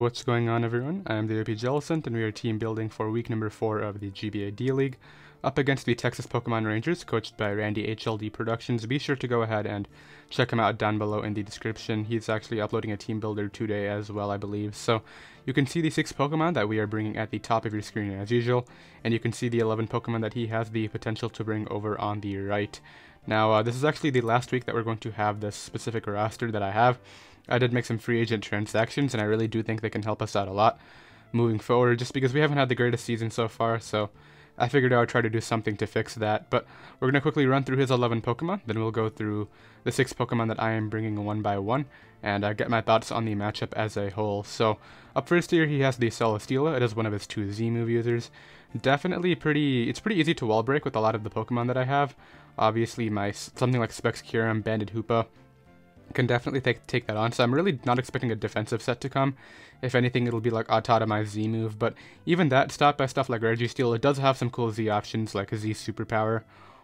What's going on, everyone? I am the OPJellicent, and we are team building for week number 4 of the GBA D League, up against the Texas Pokemon Rangers, coached by Randy HLD Productions. Be sure to go ahead and check him out down below in the description. He's actually uploading a Teambuilder today as well, I believe. So you can see the 6 Pokemon that we are bringing at the top of your screen as usual, and you can see the 11 Pokemon that he has the potential to bring over on the right. Now, this is actually the last week that we're going to have this specific roster that I have. I did make some free agent transactions, and I really do think they can help us out a lot moving forward, just because we haven't had the greatest season so far, so I figured I would try to do something to fix that. But we're going to quickly run through his 11 Pokemon, then we'll go through the 6 Pokemon that I am bringing one by one, and get my thoughts on the matchup as a whole. So, up first here, he has the Celesteela. It is one of his 2 Z-move users. Definitely it's pretty easy to wall break with a lot of the Pokemon that I have. Obviously, something like Spexcurum, Banded Hoopa can definitely take that on, so I'm really not expecting a defensive set to come. If anything, it'll be like Autotomized Z-move, but even that, stopped by stuff like Registeel. It does have some cool Z options like Z Superpower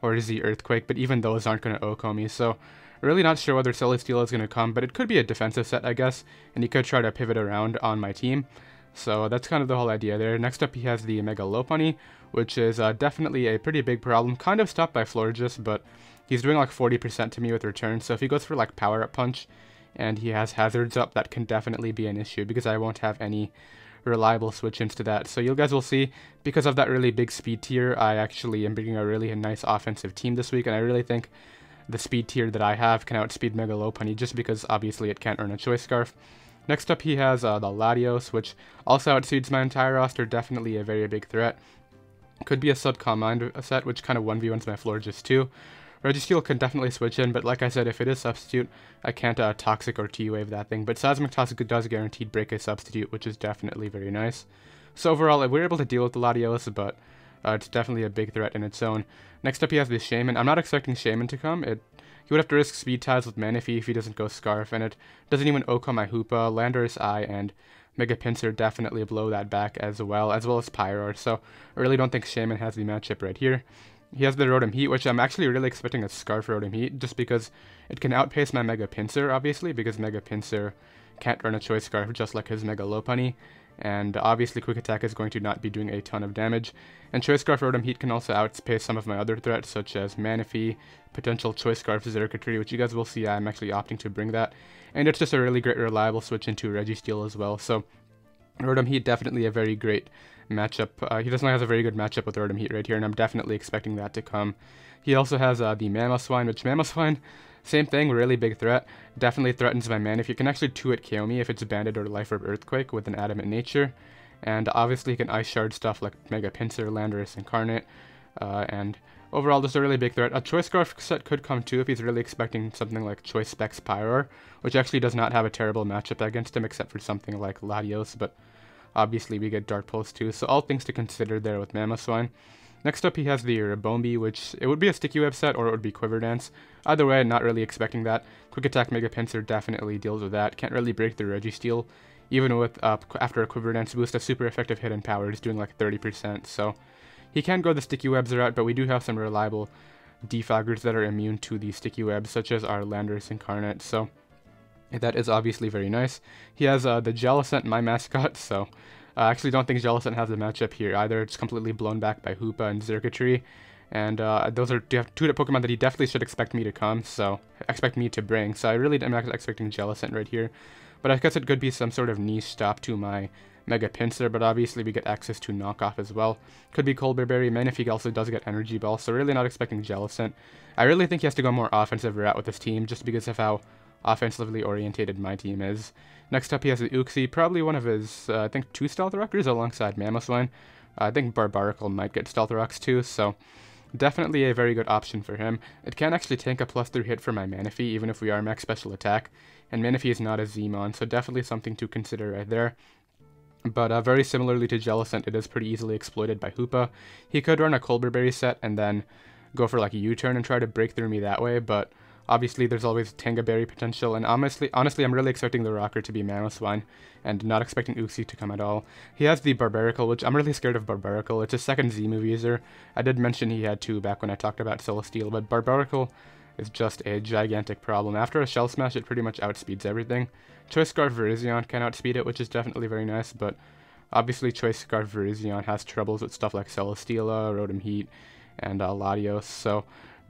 or Z Earthquake, but even those aren't going to OHKO me, so really not sure whether Celesteela is going to come, but it could be a defensive set, I guess, and he could try to pivot around on my team. So that's kind of the whole idea there. Next up, he has the Mega Lopunny, which is definitely a pretty big problem. Kind of stopped by Florges, but he's doing like 40% to me with return. So if he goes for like Power Up Punch and he has Hazards up, that can definitely be an issue because I won't have any reliable switch-ins to that. So you guys will see, because of that really big speed tier, I actually am bringing a really nice offensive team this week, and I really think the speed tier that I have can outspeed Mega Lopunny just because obviously it can't earn a Choice Scarf. Next up, he has the Latios, which also outspeeds my entire roster. Definitely a very big threat. Could be a Subcom Mind set, which kind of 1v1s my Florges too. Registeel can definitely switch in, but like I said, if it is Substitute, I can't Toxic or T-Wave that thing. But Seismic Toxic does guaranteed break a Substitute, which is definitely very nice. So overall, we're able to deal with the Latios, but it's definitely a big threat in its own. Next up, he has the Shaman. I'm not expecting Shaman to come. He would have to risk Speed Ties with Manaphy if he doesn't go Scarf, and it doesn't even OHKO my Hoopa. Landorus Eye and Mega Pinsir definitely blow that back as well as Pyroar, so I really don't think Shaman has the matchup right here. He has the Rotom Heat, which I'm actually really expecting a Scarf Rotom Heat, just because it can outpace my Mega Pinsir, obviously, because Mega Pinsir can't run a Choice Scarf just like his Mega Lopunny, and obviously Quick Attack is going to not be doing a ton of damage. And Choice Scarf Rotom Heat can also outpace some of my other threats, such as Manaphy, potential Choice Scarf Xurkitree, which you guys will see I'm actually opting to bring that. And it's just a really great reliable switch into Registeel as well, so Rotom Heat definitely a very great matchup. He definitely has a very good matchup with Rotom Heat right here, and I'm definitely expecting that to come. He also has the Mamoswine, which Mamoswine, same thing, really big threat. Definitely threatens my Manaphy. You can actually 2-hit KO me if it's Banded or Life Orb Earthquake with an Adamant Nature. And obviously he can Ice Shard stuff like Mega Pinsir, Landorus Incarnate. And overall, just a really big threat. A Choice Scarf set could come too if he's really expecting something like Choice Specs Pyroar, which actually does not have a terrible matchup against him except for something like Latios, but obviously we get Dark Pulse too, so all things to consider there with Mamoswine. Next up, he has the Ribombee, which it would be a Sticky Web set or it would be Quiver Dance. Either way, not really expecting that. Quick Attack Mega Pinsir definitely deals with that. Can't really break the Registeel. Even with after a Quiver Dance boost, a super effective hit and power is doing like 30%, so he can go the Sticky Webs route, but we do have some reliable defoggers that are immune to the Sticky Webs, such as our Landorus Incarnate, so that is obviously very nice. He has the Jellicent, my mascot, so I actually don't think Jellicent has a matchup here either. It's completely blown back by Hoopa and Xurkitree, and those are 2 Pokemon that he definitely should expect me to bring, so I really am not expecting Jellicent right here. But I guess it could be some sort of niche stop to my Mega Pinsir, but obviously we get access to Knockoff as well. Could be Colbur Berry. Manaphy also does get Energy Ball, so really not expecting Jellicent. I really think he has to go more offensive route with this team, just because of how offensively orientated my team is. Next up, he has the Uxie, probably one of his, I think, 2 Stealth Rockers alongside Mamoswine. I think Barbaracle might get Stealth Rocks too, so definitely a very good option for him. It can actually tank a +3 hit for my Manaphy, even if we are max special attack, and Manaphy is not a Z-Mon, so definitely something to consider right there. But very similarly to Jellicent, it is pretty easily exploited by Hoopa. He could run a Colbur Berry set and then go for like a U-turn and try to break through me that way, but obviously there's always Tanga Berry potential, and honestly I'm really expecting the Rocker to be Mamoswine, and not expecting Uxie to come at all. He has the Barbaracle, which I'm really scared of Barbaracle. It's his second Z-move user. I did mention he had 2 back when I talked about Celesteela, but Barbaracle is just a gigantic problem. After a Shell Smash, it pretty much outspeeds everything. Choice Scarf Virizion can outspeed it, which is definitely very nice, but obviously Choice Scarf Virizion has troubles with stuff like Celesteela, Rotom Heat, and Latios, so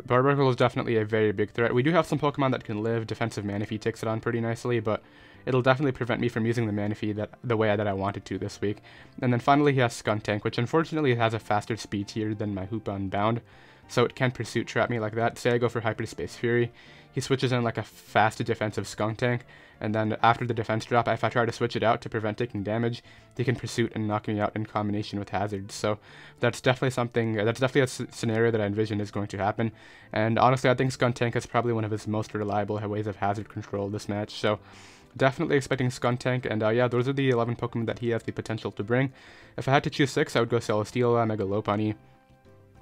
Barbaracle is definitely a very big threat. We do have some Pokemon that can live. Defensive Manaphy takes it on pretty nicely, but it'll definitely prevent me from using the Manaphy the way that I wanted to this week. And then finally he has Skuntank, which unfortunately has a faster speed tier than my Hoopa Unbound, so it can Pursuit Trap me like that. Say I go for Hyperspace Fury, he switches in like a fast defensive Skuntank, and then after the defense drop, if I try to switch it out to prevent taking damage, he can Pursuit and knock me out in combination with Hazard. So that's definitely something, that's definitely a scenario that I envision is going to happen. And honestly, I think Skuntank is probably one of his most reliable ways of Hazard control this match. So definitely expecting Skuntank, and yeah, those are the 11 Pokemon that he has the potential to bring. If I had to choose 6, I would go Celesteela, Mega Lopunny,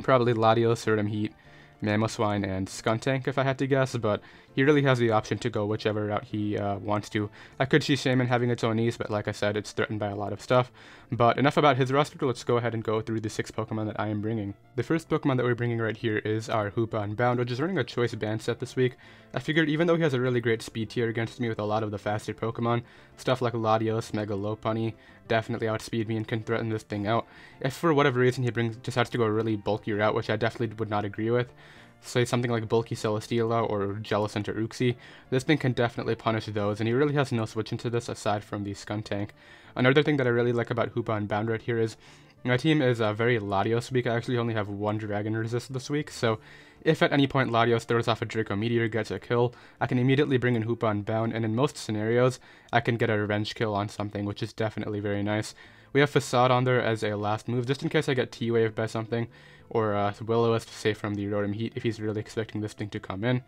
probably Latios, Rotom Heat, Mamoswine, and Skuntank if I had to guess, but he really has the option to go whichever route he wants to. I could see Shaman having its own ease, but like I said, it's threatened by a lot of stuff. But enough about his roster, let's go ahead and go through the 6 Pokemon that I am bringing. The first Pokemon that we're bringing right here is our Hoopa Unbound, which is running a Choice Band set this week. I figured even though he has a really great speed tier against me with a lot of the faster Pokemon, stuff like Latios, Mega Lopunny, definitely outspeed me and can threaten this thing out. If for whatever reason he decides to go a really bulky route, which I definitely would not agree with, say something like bulky Celesteela or Jellicent or Uxie, this thing can definitely punish those, and he really has no switch into this aside from the Skuntank. Another thing that I really like about Hoopa Unbound right here is my team is very Latios weak. I actually only have 1 Dragon Resist this week, so if at any point Latios throws off a Draco Meteor, gets a kill, I can immediately bring in Hoopa Unbound, and in most scenarios, I can get a revenge kill on something, which is definitely very nice. We have Facade on there as a last move, just in case I get T-Waved by something, or Will-O-Wisp, say from the Rotom Heat, if he's really expecting this thing to come in.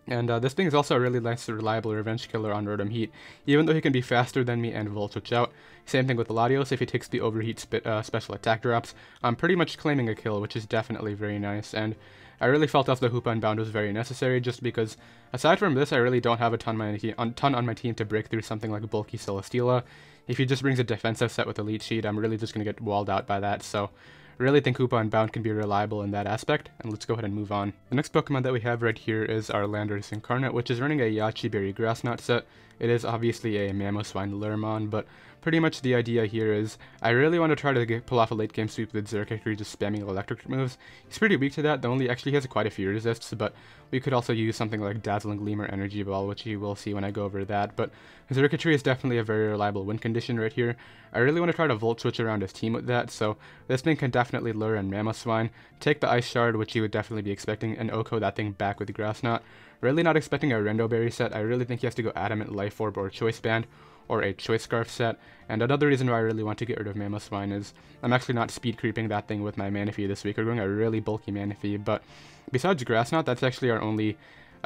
And this thing is also a really nice, reliable revenge killer on Rotom Heat, even though he can be faster than me and Volt Switch out. Same thing with Latios, if he takes the Overheat special attack drops, I'm pretty much claiming a kill, which is definitely very nice. And I really felt as the Hoopa Unbound was very necessary, just because, aside from this, I really don't have a ton on my team to break through something like bulky Celesteela. If he just brings a defensive set with Elite Sheet, I'm really just going to get walled out by that, so really think Hoopa Unbound can be reliable in that aspect, and let's go ahead and move on. The next Pokemon that we have right here is our Landorus Incarnate, which is running a Yache Berry Grass Knot set. It is obviously a Mamoswine Lurmon, but pretty much the idea here is I really want to try to pull off a late game sweep with Xurkitree just spamming electric moves. He's pretty weak to that, actually he has quite a few resists, but we could also use something like Dazzling Gleam or Energy Ball, which you will see when I go over that, but Xurkitree is definitely a very reliable win condition right here. I really want to try to Volt Switch around his team with that, so this thing can definitely lure in Mamoswine, take the Ice Shard, which you would definitely be expecting, and Oko that thing back with Grass Knot. Really not expecting a Rendo Berry set. I really think he has to go Adamant Life Orb or Choice Band or a Choice Scarf set. And another reason why I really want to get rid of Mamoswine is I'm actually not speed creeping that thing with my Manaphy this week. We're going a really bulky Manaphy, but besides Grass Knot, that's actually our only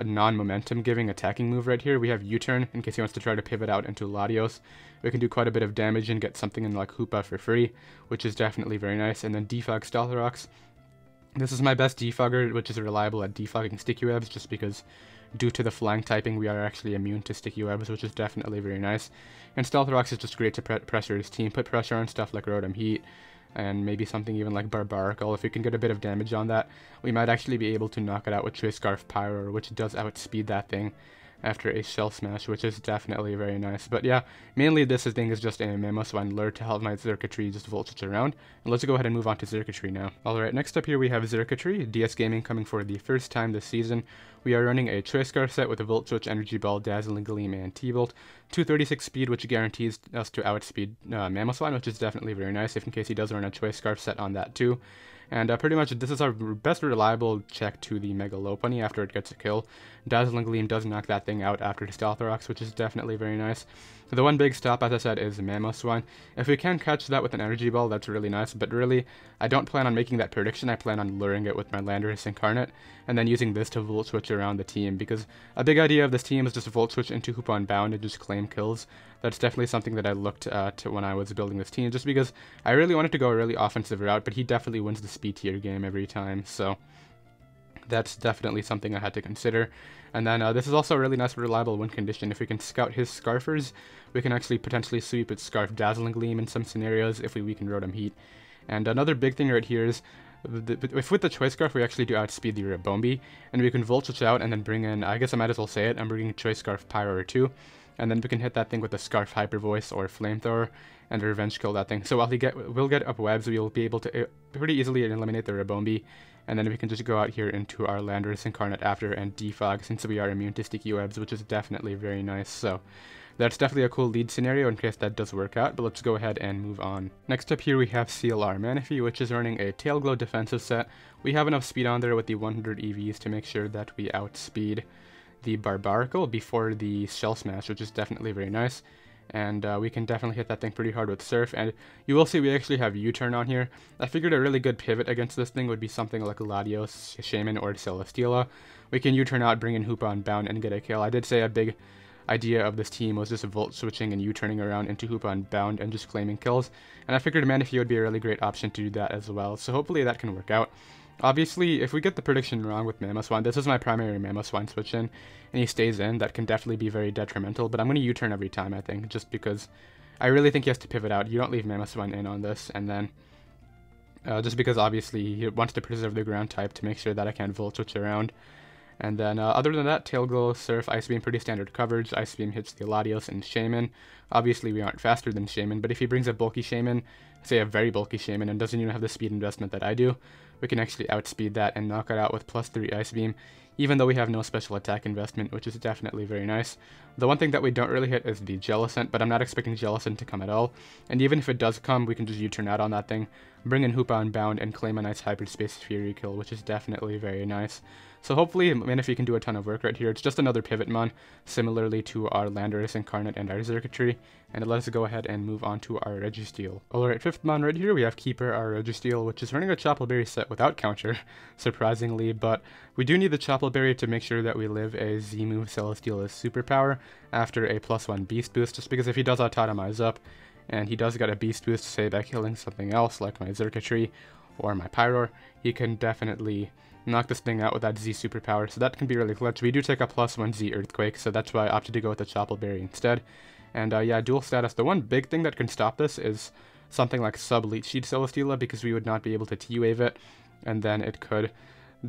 non-momentum giving attacking move right here. We have U-Turn in case he wants to try to pivot out into Latios. We can do quite a bit of damage and get something in like Hoopa for free, which is definitely very nice. And then Defog Stealth Rocks. This is my best defogger, which is reliable at defogging sticky webs, just because due to the flying typing, we are actually immune to sticky webs, which is definitely very nice. And Stealth Rocks is just great to pressure his team, put pressure on stuff like Rotom Heat, and maybe something even like Barbaracle. If we can get a bit of damage on that, we might actually be able to knock it out with Choice Scarf Pyro, which does outspeed that thing after a Shell Smash, which is definitely very nice. But yeah, mainly this thing is just a Mamoswine lure to help my Xurkitree just Volt Switch around. And let's go ahead and move on to Xurkitree now. Alright, next up here we have Xurkitree, DS Gaming coming for the first time this season. We are running a Choice Scarf set with a Volt Switch, Energy Ball, Dazzling Gleam, and T-Bolt. 236 speed, which guarantees us to outspeed Mamoswine, which is definitely very nice, if in case he does run a Choice Scarf set on that too. And pretty much this is our best reliable check to the Mega Lopunny after it gets a kill. Dazzling Gleam does knock that thing out after the Stealth Rocks, which is definitely very nice. The one big stop, as I said, is Mamoswine. If we can catch that with an Energy Ball, that's really nice, but really, I don't plan on making that prediction. I plan on luring it with my Landorus Incarnate, and then using this to Volt Switch around the team, because a big idea of this team is just Volt Switch into Hoopa Unbound and just claim kills. That's definitely something that I looked at when I was building this team, just because I really wanted to go a really offensive route, but he definitely wins the speed tier game every time, so that's definitely something I had to consider. And then this is also a really nice reliable win condition. If we can scout his Scarfers, we can actually potentially sweep its Scarf Dazzling Gleam in some scenarios if we weaken Rotom Heat. And another big thing right here is If with the Choice Scarf we actually do outspeed the Rabombi, and we can Volt Switch out and then bring in, I guess I might as well say it, I'm bringing Choice Scarf Pyro or 2, and then we can hit that thing with the Scarf Hyper Voice or Flamethrower, and Revenge Kill that thing. So while we'll get up webs, we'll be able to pretty easily eliminate the Rabombi, and then we can just go out here into our Landorus Incarnate after and defog, since we are immune to sticky webs, which is definitely very nice. So that's definitely a cool lead scenario in case that does work out, but let's go ahead and move on. Next up here we have CLR Manaphy, which is running a Tail Glow defensive set. We have enough speed on there with the 100 EVs to make sure that we outspeed the Barbaracle before the Shell Smash, which is definitely very nice. And we can definitely hit that thing pretty hard with Surf, and you will see we actually have U-Turn on here. I figured a really good pivot against this thing would be something like Latios, Shaman, or Celesteela. We can U-Turn out, bring in Hoopa on Bound, and get a kill. I did say a big idea of this team was just Volt switching and U-turning around into Hoopa on Bound and just claiming kills, and I figured Manaphy would be a really great option to do that as well, so hopefully that can work out. Obviously, if we get the prediction wrong with Mamoswine, this is my primary Mamoswine switch in, and he stays in, that can definitely be very detrimental, but I'm going to U-turn every time, I think, just because I really think he has to pivot out. You don't leave Mamoswine in on this, and then just because obviously he wants to preserve the ground type to make sure that I can't Volt switch around. And then other than that, Tail Glow, Surf, Ice Beam, pretty standard coverage. Ice Beam hits the Latios and Shaman. Obviously we aren't faster than Shaman, but if he brings a bulky Shaman, say a very bulky Shaman, and doesn't even have the speed investment that I do, we can actually outspeed that and knock it out with +3 Ice Beam, even though we have no special attack investment, which is definitely very nice. The one thing that we don't really hit is the Jellicent, but I'm not expecting Jellicent to come at all, and even if it does come, we can just U-turn out on that thing, bring in Hoopa on Bound, and claim a nice Hyperspace Fury kill, which is definitely very nice. So hopefully Manaphy can do a ton of work right here. It's just another pivot mon, similarly to our Landorus Incarnate and our Circuitry, and let us go ahead and move on to our Registeel. Alright, 5th mon right here we have Keeper, our Registeel, which is running a Choppleberry set without counter, surprisingly, but we do need the Choppleberry to make sure that we live a Z-move Celesteela as superpower after a +1 Beast Boost, just because if he does autotomize up, and he does get a Beast Boost, say by killing something else like my Circuitry or my Pyroar, he can definitely knock this thing out with that Z superpower, so that can be really clutch. We do take a +1 Z Earthquake, so that's why I opted to go with the Choppleberry instead. And yeah, dual status. The one big thing that can stop this is something like sub-Leech Seed Celesteela, because we would not be able to T-Wave it, and then it could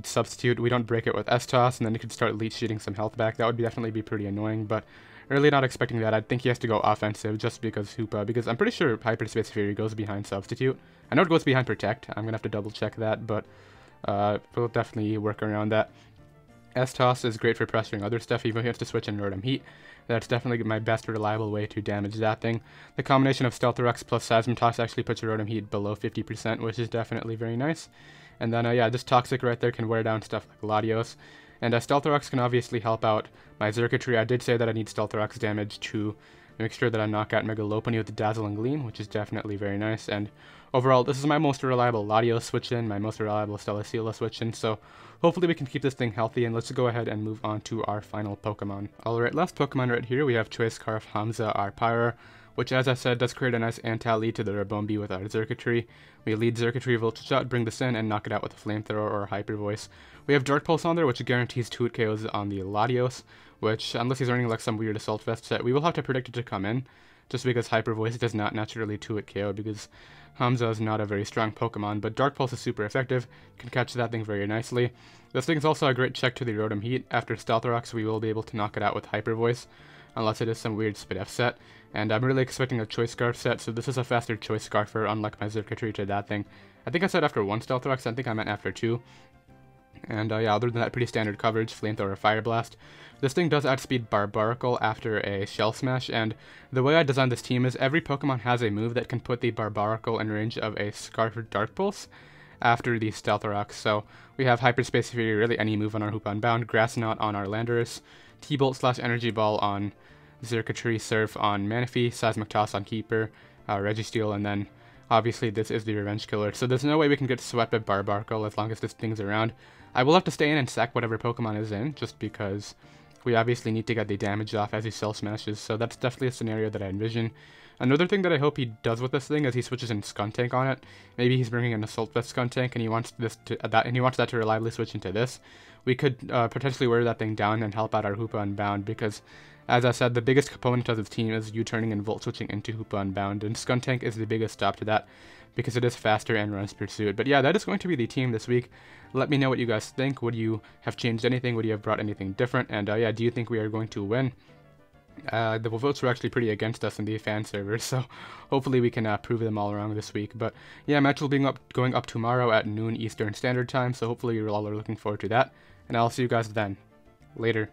substitute. We don't break it with S-Toss, and then it could start Leech Sheeting some health back. That would definitely be pretty annoying, but really not expecting that. I think he has to go offensive just because Hoopa, because I'm pretty sure Hyperspace Fury goes behind Substitute. I know it goes behind Protect. I'm going to have to double check that, but we'll definitely work around that. S-Toss is great for pressuring other stuff, even if he has to switch in Rotom Heat. That's definitely my best reliable way to damage that thing. The combination of Stealthrox plus Seismitoss actually puts your Rotom Heat below 50%, which is definitely very nice. And then, yeah, this Toxic right there can wear down stuff like Latios. And Stealthrox can obviously help out my Circuitry. I did say that I need Stealthrox damage to make sure that I knock out Mega Lopunny with the Dazzling Gleam, which is definitely very nice. And overall, this is my most reliable Latios switch-in, my most reliable Celesteela switch-in, so hopefully we can keep this thing healthy, and let's go ahead and move on to our final Pokemon. Alright, last Pokemon right here, we have Choice Scarf Hamza, our Pyroar, which, as I said, does create a nice anti-lead to the Rabombi with our Circuitry. We lead Circuitry, Voltage Shot, bring this in, and knock it out with a Flamethrower or a Hyper Voice. We have Dark Pulse on there, which guarantees 2-hit KOs on the Latios, which, unless he's running like some weird Assault Vest set, we will have to predict it to come in, just because Hyper Voice does not naturally 2-hit KO, because Hamza is not a very strong Pokemon, but Dark Pulse is super effective, can catch that thing very nicely. This thing is also a great check to the Rotom Heat. After Stealthrox, we will be able to knock it out with Hyper Voice, unless it is some weird Spit F set, and I'm really expecting a Choice Scarf set, so this is a faster Choice Scarfer, unlike my Circuitry to that thing. I think I said after 1 Stealthrox, I think I meant after 2. And yeah, other than that, pretty standard coverage, Flamethrower, Fire Blast. This thing does outspeed Barbaracle after a Shell Smash, and the way I designed this team is every Pokemon has a move that can put the Barbaracle in range of a Scarf or Dark Pulse after the Stealthrox. So we have Hyperspace Fury, really any move on our Hoopa Unbound, Grass Knot on our Landorus, T-Bolt / Energy Ball on Circuitry, Surf on Manaphy, Seismic Toss on Keeper, Registeel, and then obviously this is the Revenge Killer. So there's no way we can get swept by Barbaracle as long as this thing's around. I will have to stay in and sack whatever Pokemon is in, just because we obviously need to get the damage off as he Cell Smashes, so that's definitely a scenario that I envision. Another thing that I hope he does with this thing is he switches in Skuntank on it. Maybe he's bringing an Assault Vest Skuntank, and he wants that to reliably switch into this. We could potentially wear that thing down and help out our Hoopa Unbound, because, as I said, the biggest component of the team is U-turning and Volt switching into Hoopa Unbound, and Skuntank is the biggest stop to that, because it is faster and runs Pursuit. But yeah, that is going to be the team this week. Let me know what you guys think. Would you have changed anything? Would you have brought anything different? And yeah, do you think we are going to win? The votes were actually pretty against us in the fan servers, so hopefully we can prove them all wrong this week. But yeah, match will be going up tomorrow at noon Eastern Standard Time, so hopefully you all are looking forward to that. And I'll see you guys then. Later.